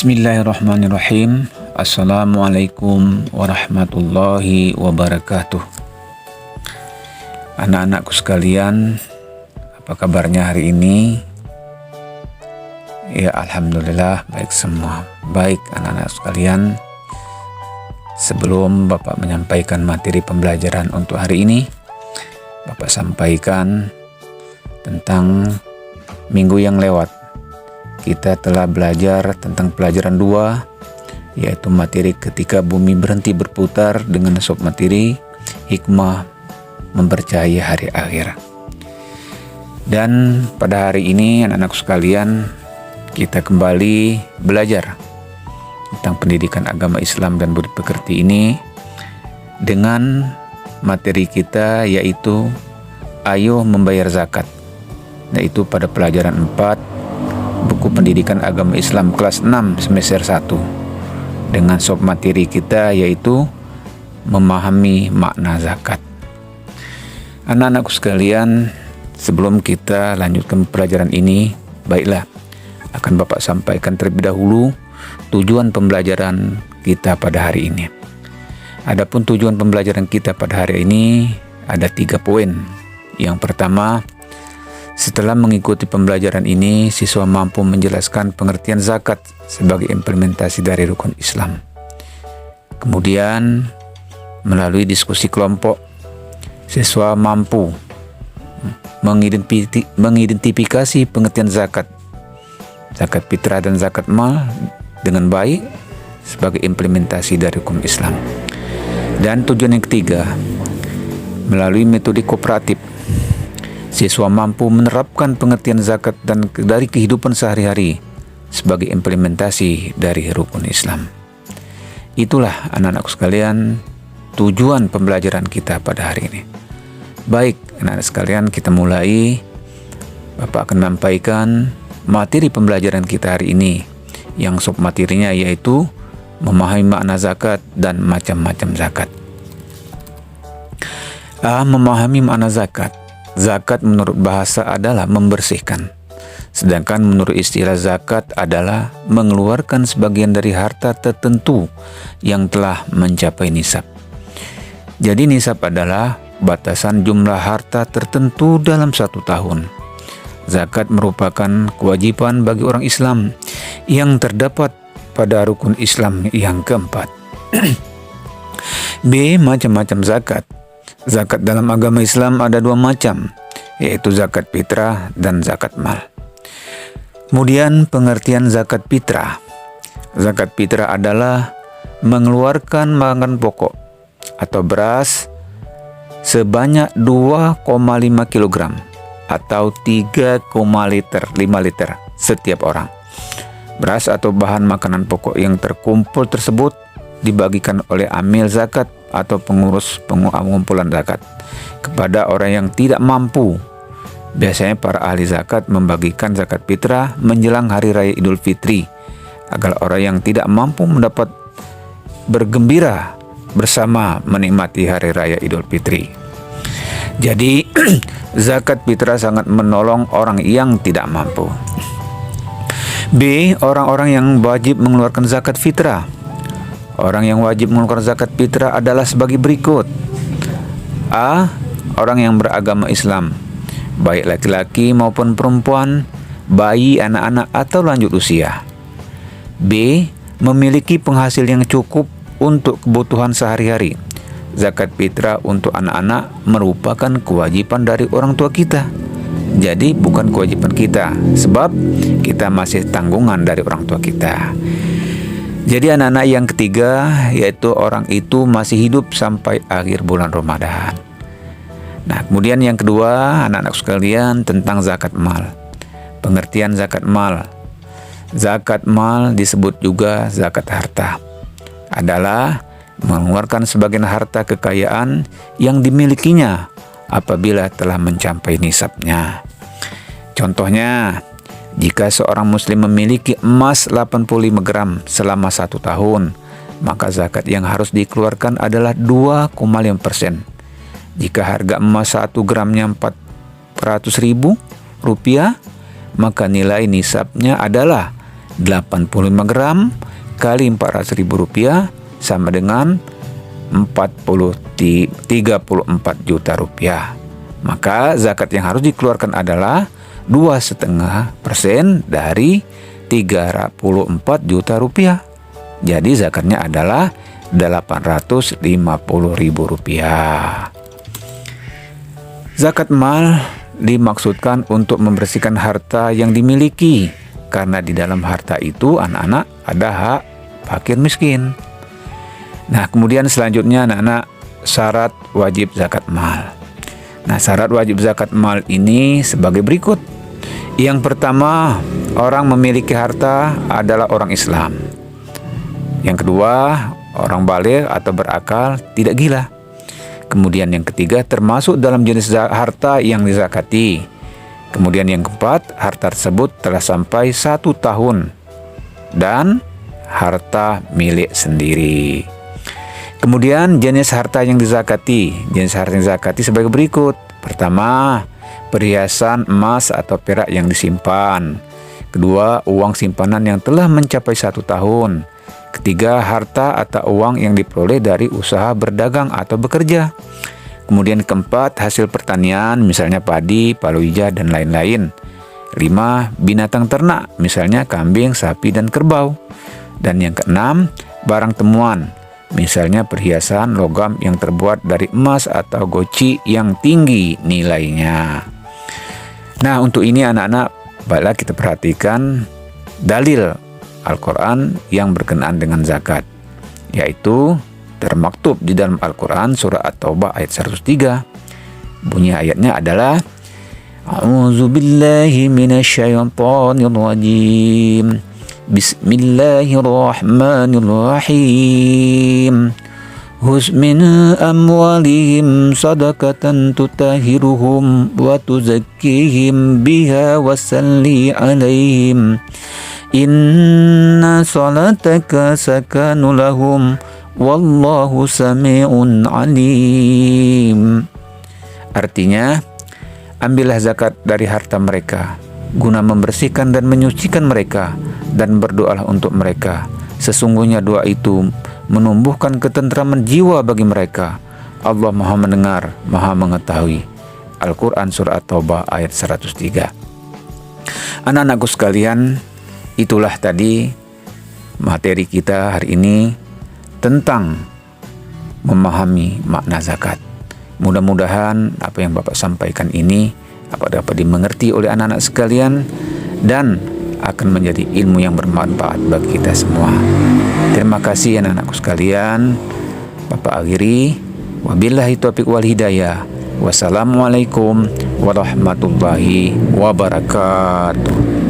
Bismillahirrahmanirrahim. Assalamualaikum warahmatullahi wabarakatuh. Anak-anakku sekalian, apa kabarnya hari ini? Ya, alhamdulillah baik semua. Baik anak-anak sekalian, sebelum Bapak menyampaikan materi pembelajaran untuk hari ini, Bapak sampaikan tentang minggu yang lewat. Kita telah belajar tentang pelajaran 2, yaitu materi ketika bumi berhenti berputar dengan submateri hikmah mempercayai hari akhir. Dan pada hari ini anak-anakku sekalian, kita kembali belajar tentang pendidikan agama Islam dan budi pekerti ini dengan materi kita, yaitu ayo membayar zakat, yaitu pada pelajaran 4 buku pendidikan agama Islam kelas 6 semester 1 dengan submateri kita, yaitu memahami makna zakat. Anak-anakku sekalian, sebelum kita lanjutkan pelajaran ini, baiklah akan Bapak sampaikan terlebih dahulu tujuan pembelajaran kita pada hari ini. Adapun tujuan pembelajaran kita pada hari ini ada 3 poin. Yang pertama, setelah mengikuti pembelajaran ini, siswa mampu menjelaskan pengertian zakat sebagai implementasi dari rukun Islam. Kemudian, melalui diskusi kelompok, siswa mampu mengidentifikasi pengertian zakat fitrah dan zakat mal dengan baik sebagai implementasi dari rukun Islam. Dan tujuan yang ketiga, melalui metode kooperatif, siswa mampu menerapkan pengertian zakat dan dari kehidupan sehari-hari sebagai implementasi dari rukun Islam. Itulah anak-anakku sekalian tujuan pembelajaran kita pada hari ini. Baik anak-anak sekalian, kita mulai. Bapak akan menyampaikan materi pembelajaran kita hari ini yang submaterinya yaitu memahami makna zakat dan macam-macam zakat. Memahami makna zakat. Zakat menurut bahasa adalah membersihkan, sedangkan menurut istilah zakat adalah mengeluarkan sebagian dari harta tertentu yang telah mencapai nisab. Jadi nisab adalah batasan jumlah harta tertentu dalam 1 tahun. Zakat merupakan kewajiban bagi orang Islam yang terdapat pada rukun Islam yang keempat. B. Macam-macam zakat. Zakat dalam agama Islam ada 2 macam, yaitu zakat fitrah dan zakat mal. Kemudian pengertian zakat fitrah. Zakat fitrah adalah mengeluarkan makan pokok atau beras sebanyak 2,5 kg atau 3,5 liter setiap orang. Beras atau bahan makanan pokok yang terkumpul tersebut dibagikan oleh amil zakat atau pengurus pengumpulan zakat kepada orang yang tidak mampu. Biasanya para ahli zakat membagikan zakat fitrah menjelang hari raya Idul Fitri agar orang yang tidak mampu mendapat bergembira bersama menikmati hari raya Idul Fitri. Jadi zakat fitrah sangat menolong orang yang tidak mampu. B. Orang-orang yang wajib mengeluarkan zakat fitrah. Orang yang wajib mengeluarkan zakat fitrah adalah sebagai berikut. A. Orang yang beragama Islam, baik laki-laki maupun perempuan, bayi, anak-anak, atau lanjut usia. B. Memiliki penghasil yang cukup untuk kebutuhan sehari-hari. Zakat fitrah untuk anak-anak merupakan kewajiban dari orang tua kita. Jadi bukan kewajiban kita, sebab kita masih tanggungan dari orang tua kita. Jadi anak-anak yang ketiga, yaitu orang itu masih hidup sampai akhir bulan Ramadan. Nah, kemudian yang kedua, anak-anak sekalian, tentang zakat mal. Pengertian zakat mal. Zakat mal disebut juga zakat harta. Adalah mengeluarkan sebagian harta kekayaan yang dimilikinya apabila telah mencapai nisabnya. Contohnya, jika seorang muslim memiliki emas 85 gram selama 1 tahun, maka zakat yang harus dikeluarkan adalah 2,5%. Jika harga emas 1 gramnya 400.000 rupiah, maka nilai nisabnya adalah 85 gram kali Rp400.000 sama dengan 34 juta rupiah. Maka zakat yang harus dikeluarkan adalah 2,5% dari 34 juta rupiah. Jadi zakatnya adalah Rp850.000. Zakat mal dimaksudkan untuk membersihkan harta yang dimiliki, karena di dalam harta itu anak-anak ada hak fakir miskin. Nah, kemudian selanjutnya anak-anak, syarat wajib zakat mal. Nah, syarat wajib zakat mal ini sebagai berikut. Yang pertama, orang memiliki harta adalah orang Islam. Yang kedua, orang baligh atau berakal, tidak gila. Kemudian yang ketiga, termasuk dalam jenis harta yang dizakati. Kemudian yang keempat, harta tersebut telah sampai 1 tahun dan harta milik sendiri. Kemudian jenis harta yang dizakati. Jenis harta yang dizakati sebagai berikut. Pertama, perhiasan emas atau perak yang disimpan. Kedua, uang simpanan yang telah mencapai 1 tahun. Ketiga, harta atau uang yang diperoleh dari usaha berdagang atau bekerja. Kemudian keempat, hasil pertanian, misalnya padi, palawija, dan lain-lain. 5, binatang ternak, misalnya kambing, sapi, dan kerbau. Dan yang keenam, barang temuan, misalnya perhiasan logam yang terbuat dari emas atau goci yang tinggi nilainya. Nah, untuk ini anak-anak, baiklah kita perhatikan dalil Al-Quran yang berkenaan dengan zakat, yaitu termaktub di dalam Al-Quran surah At-Taubah ayat 103. Bunyi ayatnya adalah A'udzu billahi minasyaitonir rajim. Bismillahirrahmanirrahim. Khudz min amwalihim sadaqatan tutahhiruhum wa tuzakkihim biha wasalli 'alaihim. Inna salataka sakanu lahum wallahu sami'un alim. Artinya, ambillah zakat dari harta mereka guna membersihkan dan menyucikan mereka, dan berdoalah untuk mereka. Sesungguhnya doa itu menumbuhkan ketentraman jiwa bagi mereka. Allah Maha mendengar, Maha mengetahui. Al-Quran surah At-Taubah ayat 103. Anak-anakku sekalian, itulah tadi materi kita hari ini tentang memahami makna zakat. Mudah-mudahan apa yang Bapak sampaikan ini dapat dimengerti oleh anak-anak sekalian dan akan menjadi ilmu yang bermanfaat bagi kita semua. Terima kasih anak-anakku sekalian. Bapak akhiri, wabillahi taufiq wal hidayah. Wassalamualaikum warahmatullahi wabarakatuh.